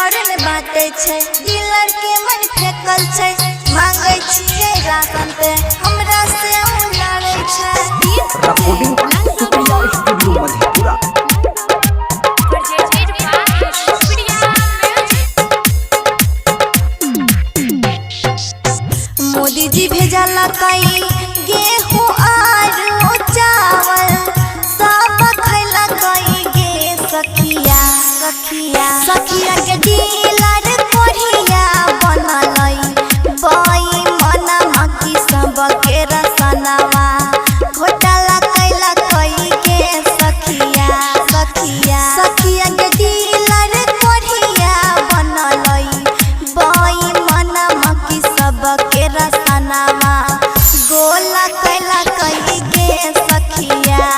डर में बाटे छे डीलर के मन फेकल छे मांगे छिए राशन पे हमरा से लड़े छे रिकॉर्डिंग सुप्रिया स्टूडियो मधेपुरा। मोदी जी भेजला कई गेहूं आलू चावल सब खैला कई गे सखिया सखिया सखिया के डीलर कोढ़िया बनलई बई मना मकी सब के रसनवा घोटाला कैला कई गे सखिया सखिया सखिया के डीलर कोढ़िया बनलई बई मना मकी सब के रसनवा गोला कैला कई गे सखिया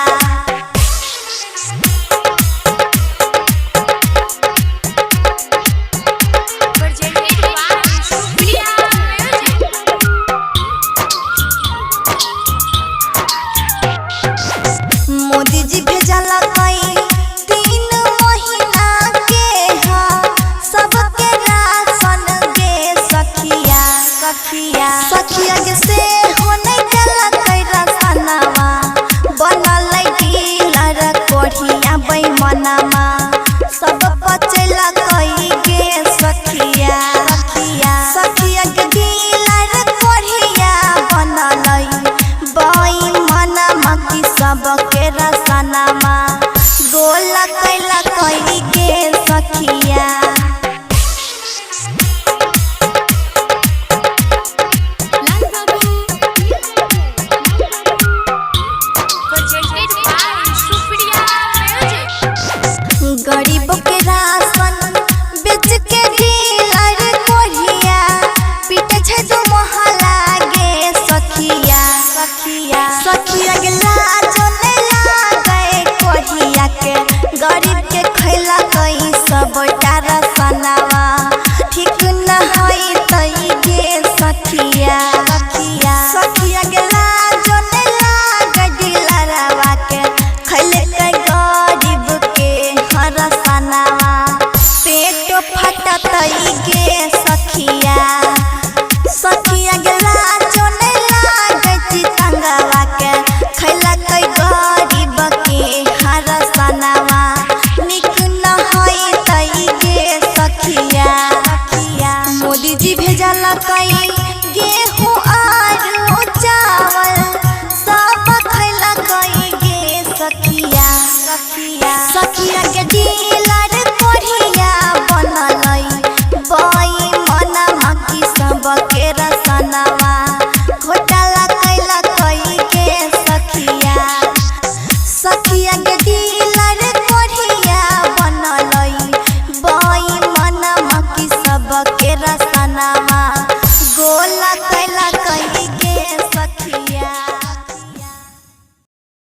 मोदी जी भेजला कई 3 महीना के हा सबके राशन गे सखिया सखिया सखिया के से होने चला कई रसनवा बनल डीलर कोढ़िया बेईमानमा सब पचला कई गे सखिया सखिया सखिया के डीलर कोढ़िया बनलई बेईमानमा की सब के रसनमा गोला कैला कई गे सखिया गरीब के राशन बेच के डीलर कोढ़िया पीटे छे दो मोहल्ला गे सखिया सखिया सखिया के लाज ने लागे कोढ़िया के गरीब के खैला कई सब रसनवा ठीक न होई तई गे सखिया सखिया सखिया के लाज ने लागे डीलरवा के खैले कई गरीब के रसनवा पेट फटतई गे सखिया सखिया के लाज ने लागे चितंगवा के खैला कई गरीब के रसनवा निक न होई तई गे सखिया सखिया मोदी जी भेजला कई गेहूं आलू चावल सब खैला कई गे सखिया सखिया सखिया के डीलर कोढ़िया बनलई बेईमानमा की सब के रसनवा घोटाला कैला कई गे सखिया सखिया के